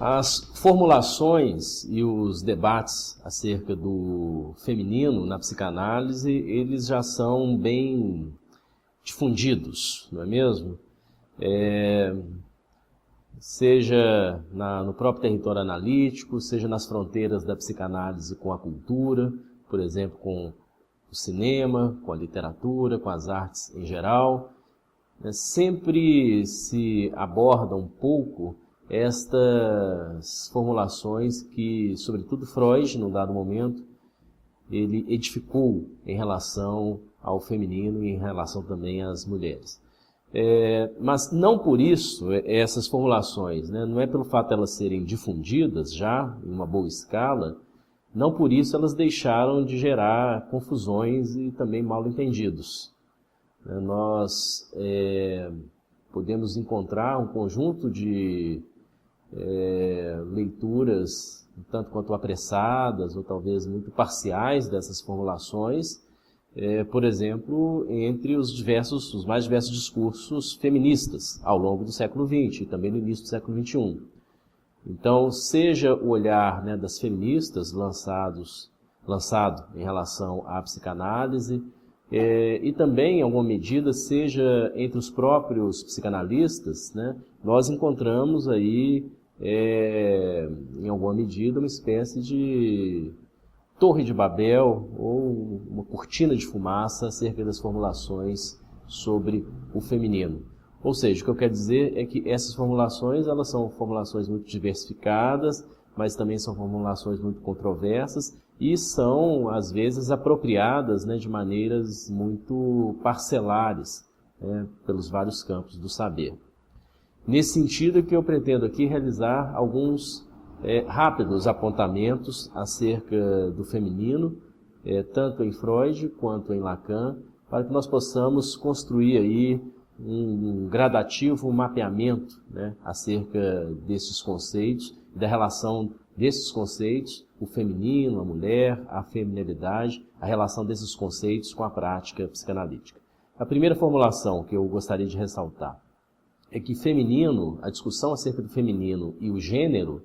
As formulações e os debates acerca do feminino na psicanálise, eles já são bem difundidos, não é mesmo? Seja no próprio território analítico, seja nas fronteiras da psicanálise com a cultura, por exemplo, com o cinema, com a literatura, com as artes em geral. Sempre se aborda um pouco estas formulações que, sobretudo Freud, num dado momento, ele edificou em relação ao feminino e em relação também às mulheres. Mas não por isso, essas formulações, não é pelo fato de elas serem difundidas já em uma boa escala, não por isso elas deixaram de gerar confusões e também mal-entendidos. Nós podemos encontrar um conjunto de leituras, tanto quanto apressadas ou talvez muito parciais dessas formulações, por exemplo, entre os mais diversos discursos feministas ao longo do século XX e também no início do século XXI. Então, seja o olhar das feministas lançado em relação à psicanálise, e também, em alguma medida, seja entre os próprios psicanalistas, nós encontramos aí, em alguma medida, uma espécie de torre de Babel ou uma cortina de fumaça acerca das formulações sobre o feminino. Ou seja, o que eu quero dizer é que essas formulações, elas são formulações muito diversificadas, mas também são formulações muito controversas e são, às vezes, apropriadas de maneiras muito parcelares pelos vários campos do saber. Nesse sentido é que eu pretendo aqui realizar alguns rápidos apontamentos acerca do feminino, tanto em Freud quanto em Lacan, para que nós possamos construir aí um gradativo mapeamento acerca desses conceitos, da relação desses conceitos, o feminino, a mulher, a feminilidade, a relação desses conceitos com a prática psicanalítica. A primeira formulação que eu gostaria de ressaltar é que feminino, a discussão acerca do feminino e o gênero,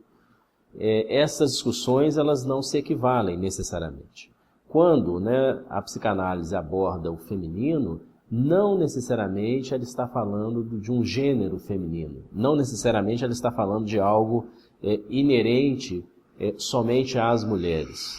essas discussões elas não se equivalem necessariamente. Quando a psicanálise aborda o feminino, não necessariamente ela está falando de um gênero feminino, não necessariamente ela está falando de algo inerente somente às mulheres.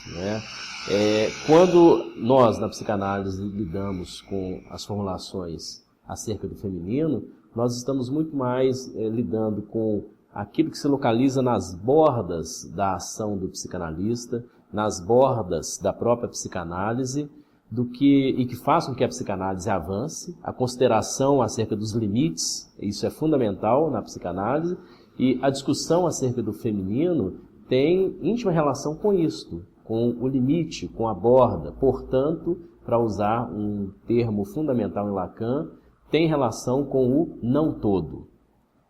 Quando nós, na psicanálise, lidamos com as formulações acerca do feminino, nós estamos muito mais lidando com aquilo que se localiza nas bordas da ação do psicanalista, nas bordas da própria psicanálise, e que faz com que a psicanálise avance, a consideração acerca dos limites, isso é fundamental na psicanálise, e a discussão acerca do feminino tem íntima relação com isto, com o limite, com a borda. Portanto, para usar um termo fundamental em Lacan, tem relação com o não todo.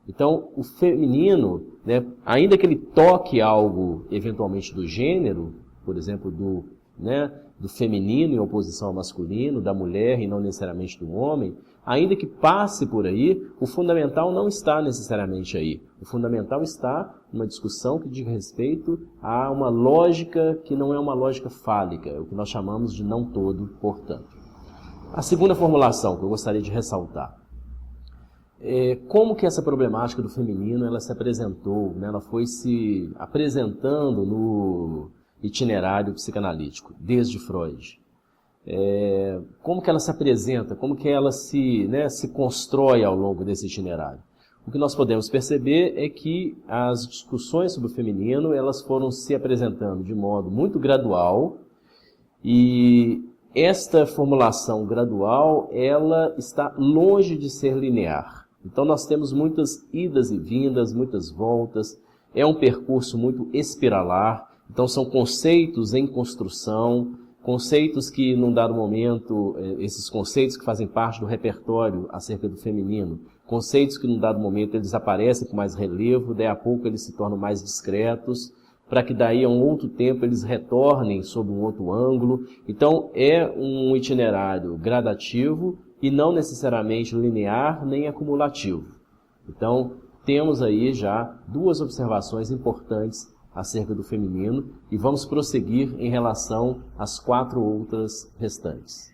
Então, o feminino, ainda que ele toque algo eventualmente do gênero, por exemplo, do feminino em oposição ao masculino, da mulher e não necessariamente do homem, ainda que passe por aí, o fundamental não está necessariamente aí. O fundamental está numa discussão que diz respeito a uma lógica que não é uma lógica fálica, o que nós chamamos de não todo, portanto. A segunda formulação que eu gostaria de ressaltar é como que essa problemática do feminino ela se apresentou, ela foi se apresentando no itinerário psicanalítico, desde Freud. Como que ela se apresenta, como que ela se constrói ao longo desse itinerário. O que nós podemos perceber é que as discussões sobre o feminino elas foram se apresentando de modo muito gradual e esta formulação gradual ela está longe de ser linear. Então nós temos muitas idas e vindas, muitas voltas, é um percurso muito espiralar. Então são conceitos em construção, conceitos que num dado momento, esses conceitos que fazem parte do repertório acerca do feminino, conceitos que num dado momento eles aparecem com mais relevo, daí a pouco eles se tornam mais discretos, para que daí a um outro tempo eles retornem sob um outro ângulo. Então é um itinerário gradativo e não necessariamente linear nem acumulativo. Então temos aí já duas observações importantes acerca do feminino e vamos prosseguir em relação às 4 outras restantes.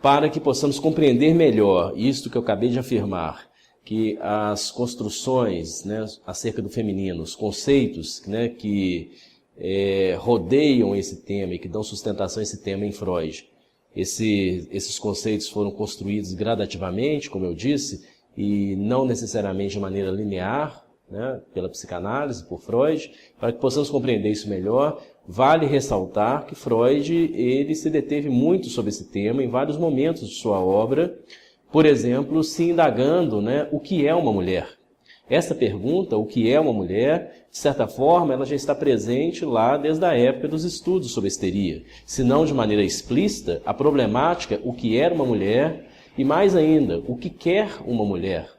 Para que possamos compreender melhor isto que eu acabei de afirmar, que as construções, né, acerca do feminino, os conceitos, né, que rodeiam esse tema e que dão sustentação a esse tema em Freud, esses conceitos foram construídos gradativamente, como eu disse, e não necessariamente de maneira linear, né, pela psicanálise, por Freud. Para que possamos compreender isso melhor, vale ressaltar que Freud ele se deteve muito sobre esse tema em vários momentos de sua obra, por exemplo, se indagando, né, o que é uma mulher. Essa pergunta, o que é uma mulher, de certa forma, ela já está presente lá desde a época dos estudos sobre histeria. Se não de maneira explícita, a problemática, o que era uma mulher, e mais ainda, o que quer uma mulher.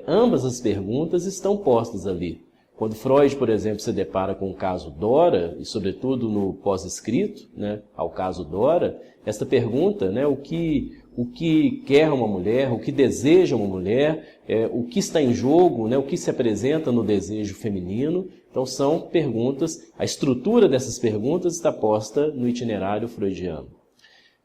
Ambas as perguntas estão postas ali. Quando Freud, por exemplo, se depara com o caso Dora, e sobretudo no pós-escrito, né, ao caso Dora, esta pergunta, né, o que quer uma mulher, o que deseja uma mulher, o que está em jogo, né, o que se apresenta no desejo feminino. Então são perguntas, a estrutura dessas perguntas está posta no itinerário freudiano.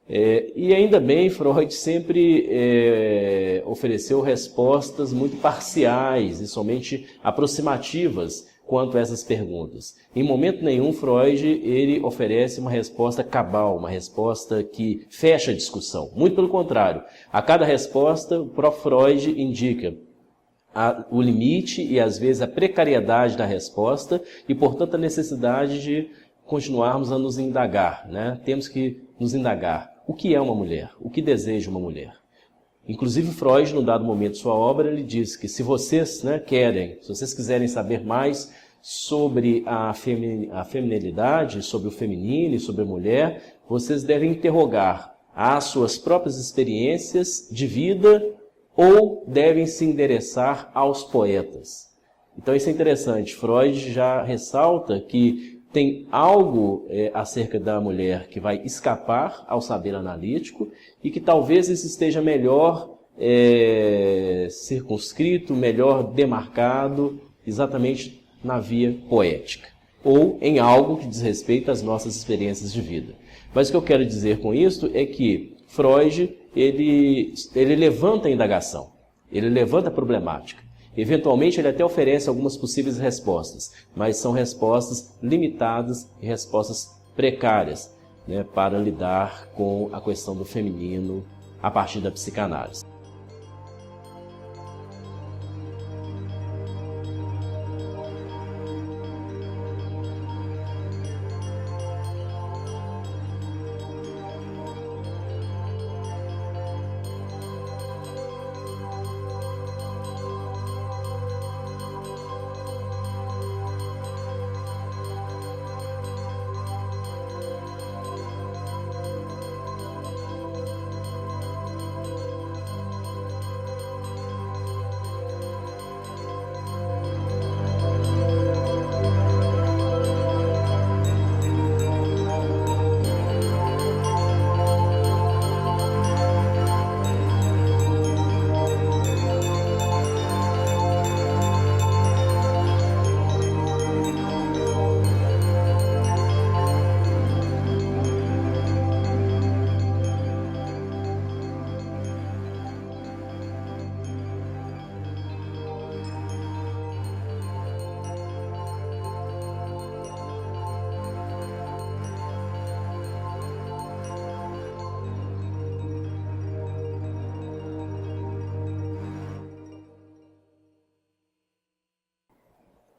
E ainda bem, Freud sempre ofereceu respostas muito parciais e somente aproximativas quanto a essas perguntas. Em momento nenhum, Freud ele oferece uma resposta cabal, uma resposta que fecha a discussão. Muito pelo contrário, a cada resposta, o próprio Freud indica o limite e, às vezes, a precariedade da resposta e, portanto, a necessidade de continuarmos a nos indagar, né? Temos que nos indagar. O que é uma mulher? O que deseja uma mulher? Inclusive Freud, num dado momento de sua obra, ele diz que se vocês, né, se vocês quiserem saber mais sobre a feminilidade, sobre o feminino e sobre a mulher, vocês devem interrogar as suas próprias experiências de vida ou devem se endereçar aos poetas. Então isso é interessante. Freud já ressalta que tem algo acerca da mulher que vai escapar ao saber analítico e que talvez isso esteja melhor circunscrito, melhor demarcado exatamente na via poética ou em algo que diz respeito às nossas experiências de vida. Mas o que eu quero dizer com isso é que Freud ele levanta a indagação, ele levanta a problemática. Eventualmente, ele até oferece algumas possíveis respostas, mas são respostas limitadas e respostas precárias, né, para lidar com a questão do feminino a partir da psicanálise.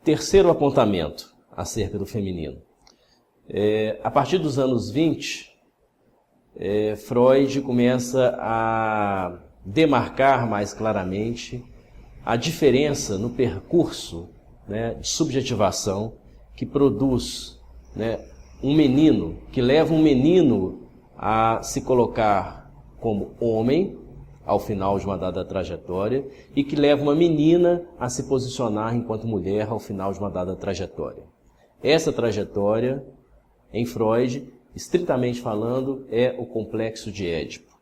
Terceiro apontamento acerca do feminino. A partir dos anos 20, Freud começa a demarcar mais claramente a diferença no percurso, né, de subjetivação que produz, né, um menino, que leva um menino a se colocar como homem ao final de uma dada trajetória e que leva uma menina a se posicionar enquanto mulher ao final de uma dada trajetória. Essa trajetória, em Freud, estritamente falando, é o complexo de Édipo.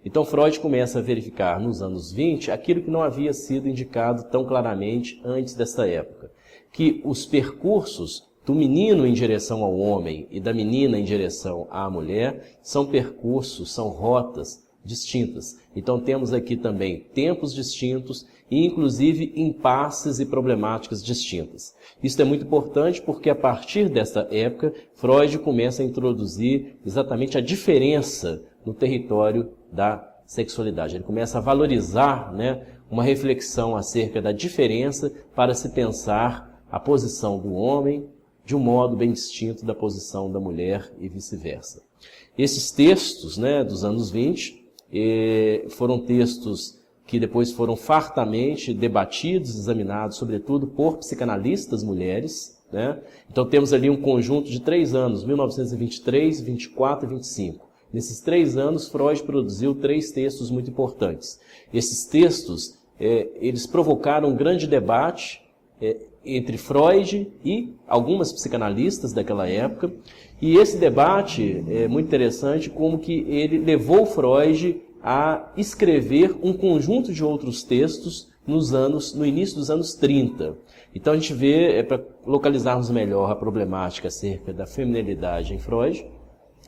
Então Freud começa a verificar nos anos 20 aquilo que não havia sido indicado tão claramente antes dessa época, que os percursos do menino em direção ao homem e da menina em direção à mulher são percursos, são rotas distintas. Então temos aqui também tempos distintos e inclusive impasses e problemáticas distintas. Isso é muito importante porque a partir desta época Freud começa a introduzir exatamente a diferença no território da sexualidade. Ele começa a valorizar, uma reflexão acerca da diferença para se pensar a posição do homem de um modo bem distinto da posição da mulher e vice-versa. Esses textos, dos anos 20 foram textos que depois foram fartamente debatidos, examinados, sobretudo por psicanalistas mulheres. Então temos ali um conjunto de 3 anos, 1923, 24 e 25. Nesses 3 anos, Freud produziu 3 textos muito importantes. Esses textos, eles provocaram um grande debate entre Freud e algumas psicanalistas daquela época. E esse debate é muito interessante como que ele levou Freud a escrever um conjunto de outros textos no início dos anos 30. Então a gente vê, para localizarmos melhor a problemática acerca da feminilidade em Freud,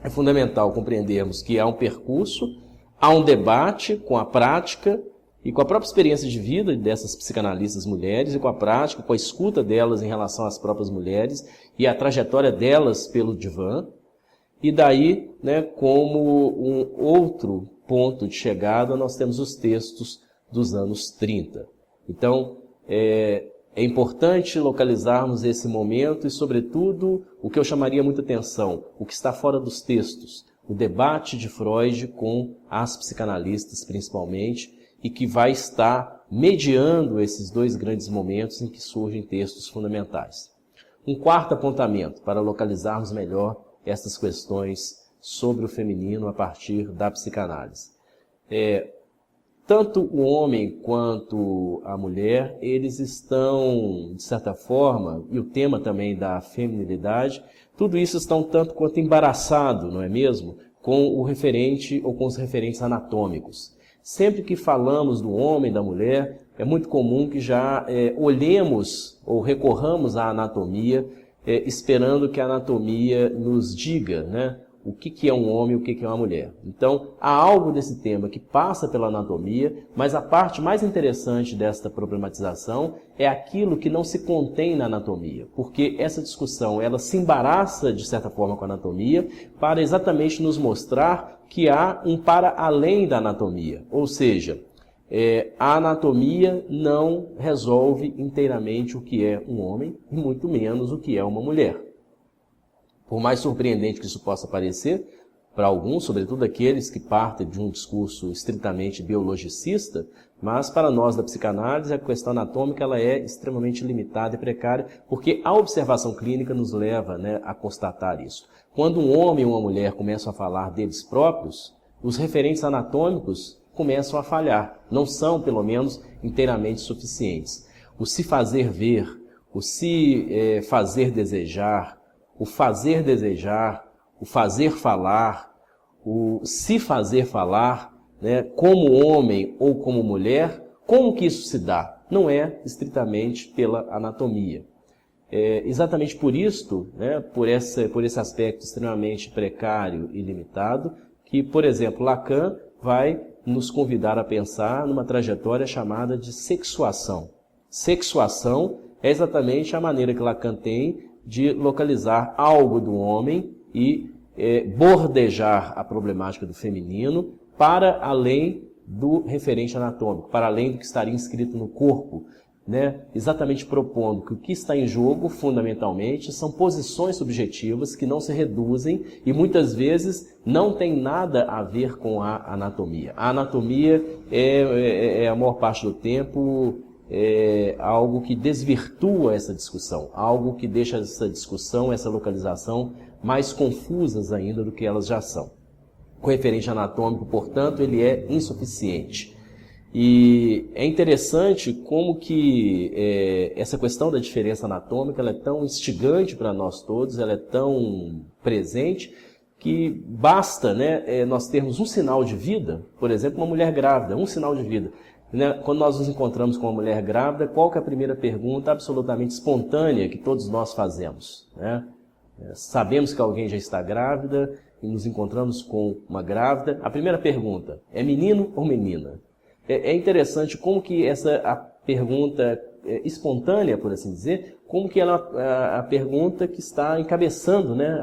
é fundamental compreendermos que há um percurso, há um debate com a prática e com a própria experiência de vida dessas psicanalistas mulheres e com a prática, com a escuta delas em relação às próprias mulheres e a trajetória delas pelo divã. E daí, como um outro ponto de chegada, nós temos os textos dos anos 30. Então, é importante localizarmos esse momento e, sobretudo, o que eu chamaria muita atenção, o que está fora dos textos, o debate de Freud com as psicanalistas, principalmente, e que vai estar mediando esses 2 grandes momentos em que surgem textos fundamentais. Um quarto apontamento para localizarmos melhor essas questões sobre o feminino a partir da psicanálise. Tanto o homem quanto a mulher, eles estão, de certa forma, e o tema também da feminilidade, tudo isso está um tanto quanto embaraçado, não é mesmo? Com o referente ou com os referentes anatômicos. Sempre que falamos do homem e da mulher, é muito comum que já olhemos ou recorramos à anatomia, esperando que a anatomia nos diga, o que é um homem e o que é uma mulher. Então, há algo desse tema que passa pela anatomia, mas a parte mais interessante desta problematização é aquilo que não se contém na anatomia, porque essa discussão ela se embaraça, de certa forma, com a anatomia, para exatamente nos mostrar que há um para além da anatomia, ou seja, a anatomia não resolve inteiramente o que é um homem e muito menos o que é uma mulher. Por mais surpreendente que isso possa parecer, para alguns, sobretudo aqueles que partem de um discurso estritamente biologicista, mas para nós da psicanálise a questão anatômica ela é extremamente limitada e precária, porque a observação clínica nos leva a constatar isso. Quando um homem e uma mulher começam a falar deles próprios, os referentes anatômicos começam a falhar, não são, pelo menos, inteiramente suficientes. O se fazer ver, o se fazer desejar, o fazer desejar, o fazer falar, o se fazer falar, como homem ou como mulher, como que isso se dá? Não é estritamente pela anatomia. Exatamente por isto, por esse aspecto extremamente precário e limitado, que, por exemplo, Lacan vai nos convidar a pensar numa trajetória chamada de sexuação. Sexuação é exatamente a maneira que Lacan tem de localizar algo do homem e bordejar a problemática do feminino para além do referente anatômico, para além do que estaria inscrito no corpo, exatamente propondo que o que está em jogo, fundamentalmente, são posições subjetivas que não se reduzem e muitas vezes não tem nada a ver com a anatomia. A anatomia a maior parte do tempo, algo que desvirtua essa discussão, algo que deixa essa discussão, essa localização mais confusas ainda do que elas já são. O referente anatômico, portanto, ele é insuficiente. E é interessante como que essa questão da diferença anatômica ela é tão instigante para nós todos, ela é tão presente, que basta, né, nós termos um sinal de vida, por exemplo, uma mulher grávida, um sinal de vida. Né? Quando nós nos encontramos com uma mulher grávida, qual que é a primeira pergunta absolutamente espontânea que todos nós fazemos? Né? Sabemos que alguém já está grávida e nos encontramos com uma grávida. A primeira pergunta, é menino ou menina? É interessante como que a pergunta espontânea, por assim dizer, como que ela a pergunta que está encabeçando, né,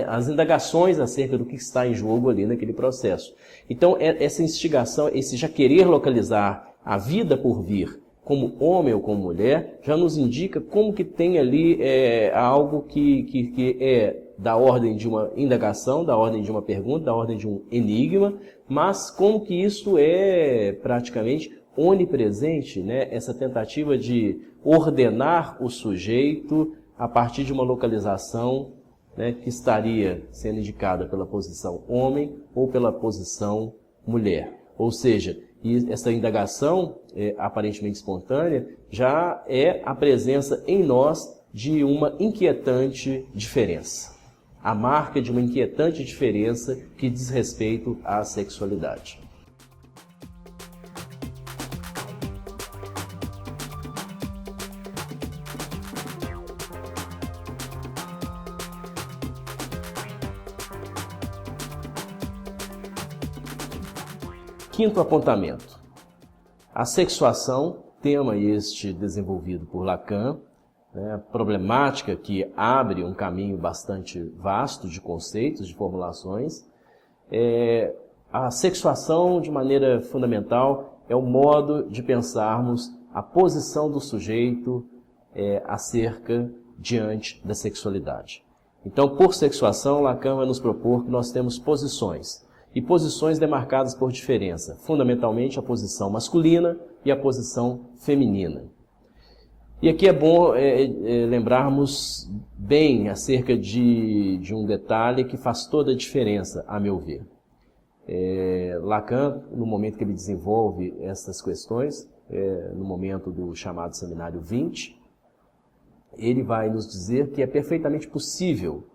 as indagações acerca do que está em jogo ali naquele processo. Então, essa instigação, esse já querer localizar a vida por vir, como homem ou como mulher, já nos indica como que tem ali algo que é da ordem de uma indagação, da ordem de uma pergunta, da ordem de um enigma, mas como que isso é praticamente onipresente, né? Essa tentativa de ordenar o sujeito a partir de uma localização, né, que estaria sendo indicada pela posição homem ou pela posição mulher. Ou seja, essa indagação aparentemente espontânea já é a presença em nós de uma inquietante diferença. A marca de uma inquietante diferença que diz respeito à sexualidade. Quinto apontamento. A sexuação, tema este desenvolvido por Lacan, né, problemática que abre um caminho bastante vasto de conceitos, de formulações. A sexuação, de maneira fundamental, é o modo de pensarmos a posição do sujeito acerca diante da sexualidade. Então, por sexuação, Lacan vai nos propor que nós temos posições, e posições demarcadas por diferença, fundamentalmente a posição masculina e a posição feminina. E aqui é bom lembrarmos bem acerca de um detalhe que faz toda a diferença, a meu ver. Lacan, no momento que ele desenvolve essas questões, no momento do chamado Seminário 20, ele vai nos dizer que é perfeitamente possível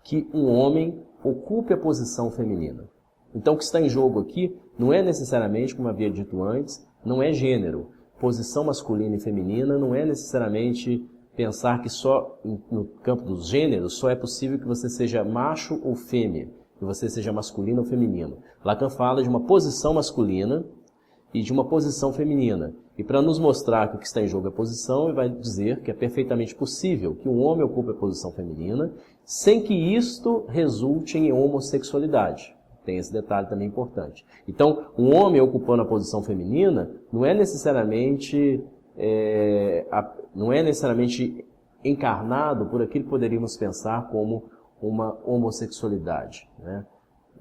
que um homem ocupe a posição feminina. Então, o que está em jogo aqui não é necessariamente, como havia dito antes, não é gênero. Posição masculina e feminina não é necessariamente pensar que só no campo dos gêneros só é possível que você seja macho ou fêmea, que você seja masculino ou feminino. Lacan fala de uma posição masculina e de uma posição feminina. E para nos mostrar que o que está em jogo é a posição, ele vai dizer que é perfeitamente possível que um homem ocupe a posição feminina sem que isto resulte em homossexualidade. Tem esse detalhe também importante. Então, um homem ocupando a posição feminina não é necessariamente encarnado por aquilo que poderíamos pensar como uma homossexualidade, né?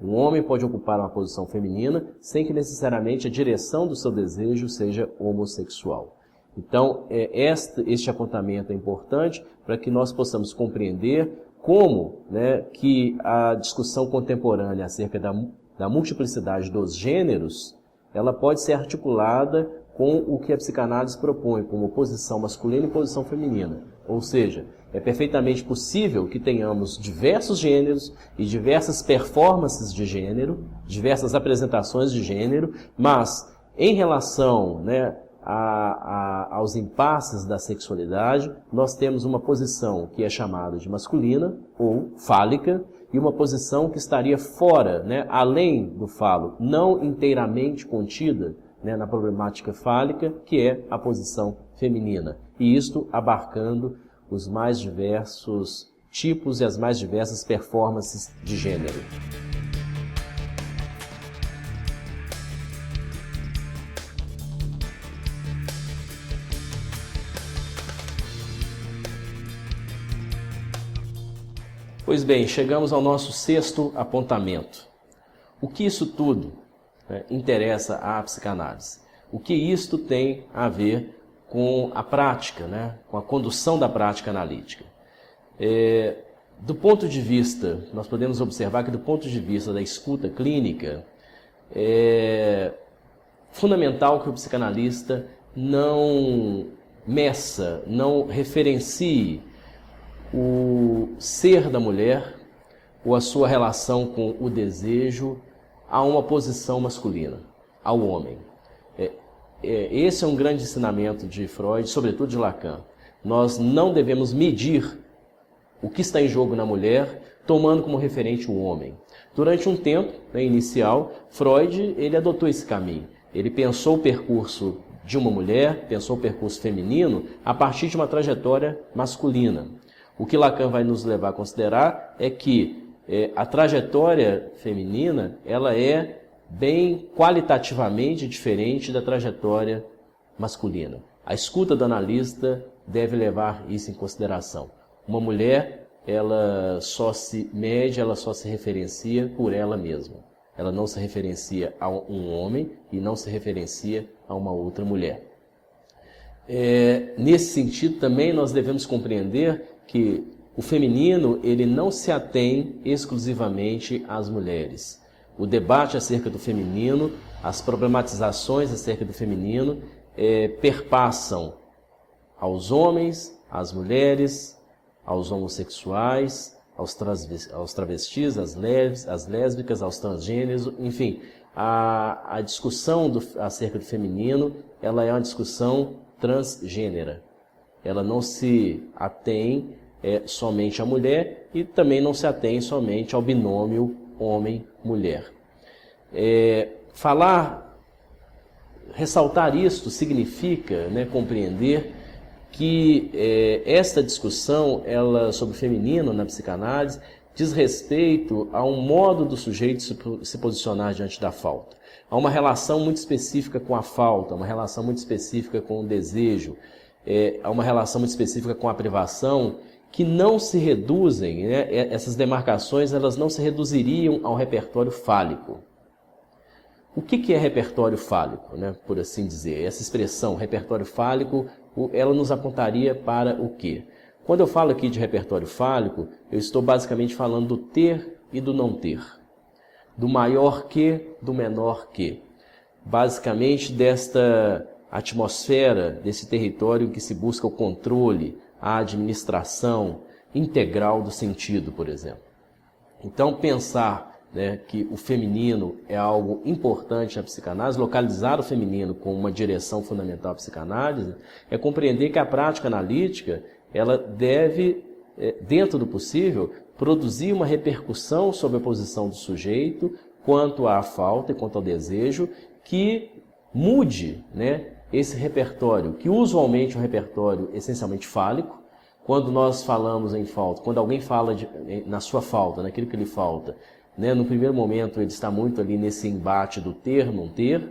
Um homem pode ocupar uma posição feminina sem que necessariamente a direção do seu desejo seja homossexual. Então, este apontamento é importante para que nós possamos compreender como, né, que a discussão contemporânea acerca da multiplicidade dos gêneros, ela pode ser articulada com o que a psicanálise propõe, como posição masculina e posição feminina. Ou seja, é perfeitamente possível que tenhamos diversos gêneros e diversas performances de gênero, diversas apresentações de gênero, mas em relação, né, aos impasses da sexualidade, nós temos uma posição que é chamada de masculina ou fálica e uma posição que estaria fora, né, além do falo, não inteiramente contida, né, na problemática fálica, que é a posição feminina. E isto abarcando os mais diversos tipos e as mais diversas performances de gênero. Pois bem, chegamos ao nosso sexto apontamento. O que isso tudo interessa à psicanálise? O que isto tem a ver com a prática, né, com a condução da prática analítica. Do ponto de vista, nós podemos observar que do ponto de vista da escuta clínica, é fundamental que o psicanalista não meça, não referencie o ser da mulher ou a sua relação com o desejo a uma posição masculina, ao homem. Esse é um grande ensinamento de Freud, sobretudo de Lacan. Nós não devemos medir o que está em jogo na mulher, tomando como referente o homem. Durante um tempo, inicial, Freud ele adotou esse caminho. Ele pensou o percurso de uma mulher, pensou o percurso feminino, a partir de uma trajetória masculina. O que Lacan vai nos levar a considerar é que a trajetória feminina ela é bem qualitativamente diferente da trajetória masculina. A escuta do analista deve levar isso em consideração. Uma mulher, ela só se mede, ela só se referencia por ela mesma. Ela não se referencia a um homem e não se referencia a uma outra mulher. Nesse sentido, também nós devemos compreender que o feminino ele não se atém exclusivamente às mulheres. O debate acerca do feminino, as problematizações acerca do feminino perpassam aos homens, às mulheres, aos homossexuais, aos travestis, às lésbicas, aos transgêneros, enfim. A discussão acerca do feminino ela é uma discussão transgênera. Ela não se atém somente à mulher e também não se atém somente ao binômio homem-mulher. Ressaltar isto significa compreender que esta discussão sobre o feminino na psicanálise diz respeito a um modo do sujeito se posicionar diante da falta. Há uma relação muito específica com a falta, uma relação muito específica com o desejo, há uma relação muito específica com a privação, que não se reduzem, essas demarcações elas não se reduziriam ao repertório fálico. O que é repertório fálico, por assim dizer? Essa expressão, repertório fálico, ela nos apontaria para o quê? Quando eu falo aqui de repertório fálico, eu estou basicamente falando do ter e do não ter. Do maior que, do menor que. Basicamente desta atmosfera, desse território que se busca o controle, a administração integral do sentido, por exemplo. Então, pensar que o feminino é algo importante na psicanálise, localizar o feminino como uma direção fundamental à psicanálise, é compreender que a prática analítica ela deve, dentro do possível, produzir uma repercussão sobre a posição do sujeito quanto à falta e quanto ao desejo, que mude esse repertório, que usualmente é um repertório essencialmente fálico. Quando nós falamos em falta, quando alguém fala na sua falta, naquilo que lhe falta, no primeiro momento ele está muito ali nesse embate do ter, não ter,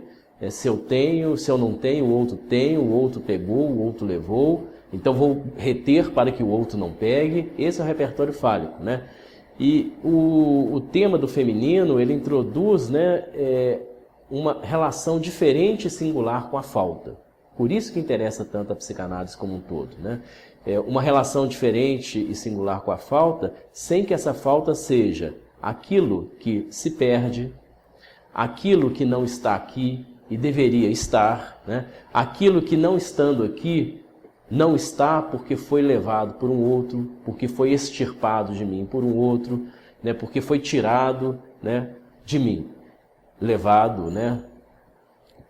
se eu tenho, se eu não tenho, o outro tem, o outro pegou, o outro levou, então vou reter para que o outro não pegue. Esse é o repertório fálico, E o tema do feminino, ele introduz uma relação diferente e singular com a falta. Por isso que interessa tanto a psicanálise como um todo, uma relação diferente e singular com a falta, sem que essa falta seja aquilo que se perde, aquilo que não está aqui e deveria estar, aquilo que não estando aqui não está porque foi levado por um outro, porque foi extirpado de mim por um outro, porque foi tirado de mim, levado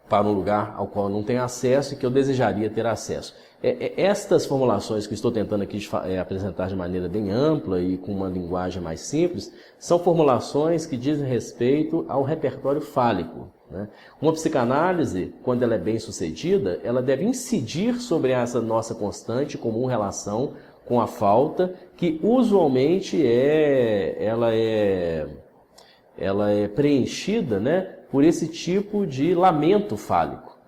para um lugar ao qual eu não tenho acesso e que eu desejaria ter acesso. Estas formulações que estou tentando aqui apresentar de maneira bem ampla e com uma linguagem mais simples, são formulações que dizem respeito ao repertório fálico. Uma psicanálise, quando ela é bem sucedida, ela deve incidir sobre essa nossa constante comum relação com a falta, que usualmente ela é preenchida por esse tipo de lamento fálico.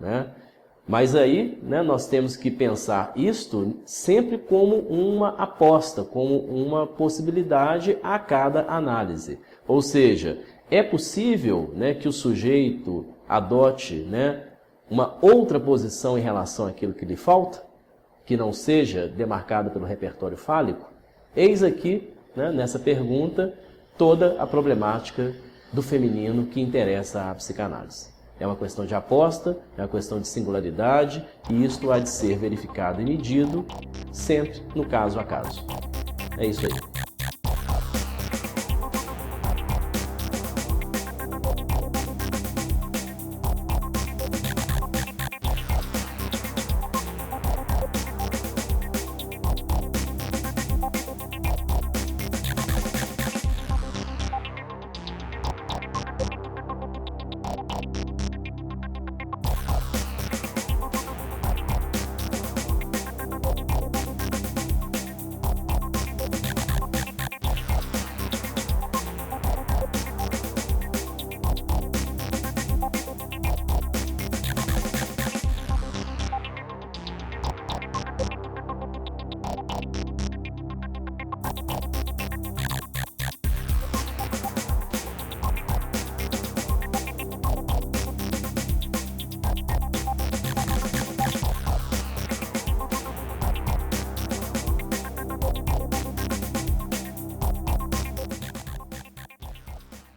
Mas aí nós temos que pensar isto sempre como uma aposta, como uma possibilidade a cada análise. Ou seja, é possível que o sujeito adote uma outra posição em relação àquilo que lhe falta, que não seja demarcada pelo repertório fálico? Eis aqui, né, nessa pergunta, toda a problemática do feminino que interessa à psicanálise. É uma questão de aposta, é uma questão de singularidade, e isto há de ser verificado e medido sempre no caso a caso. É isso aí.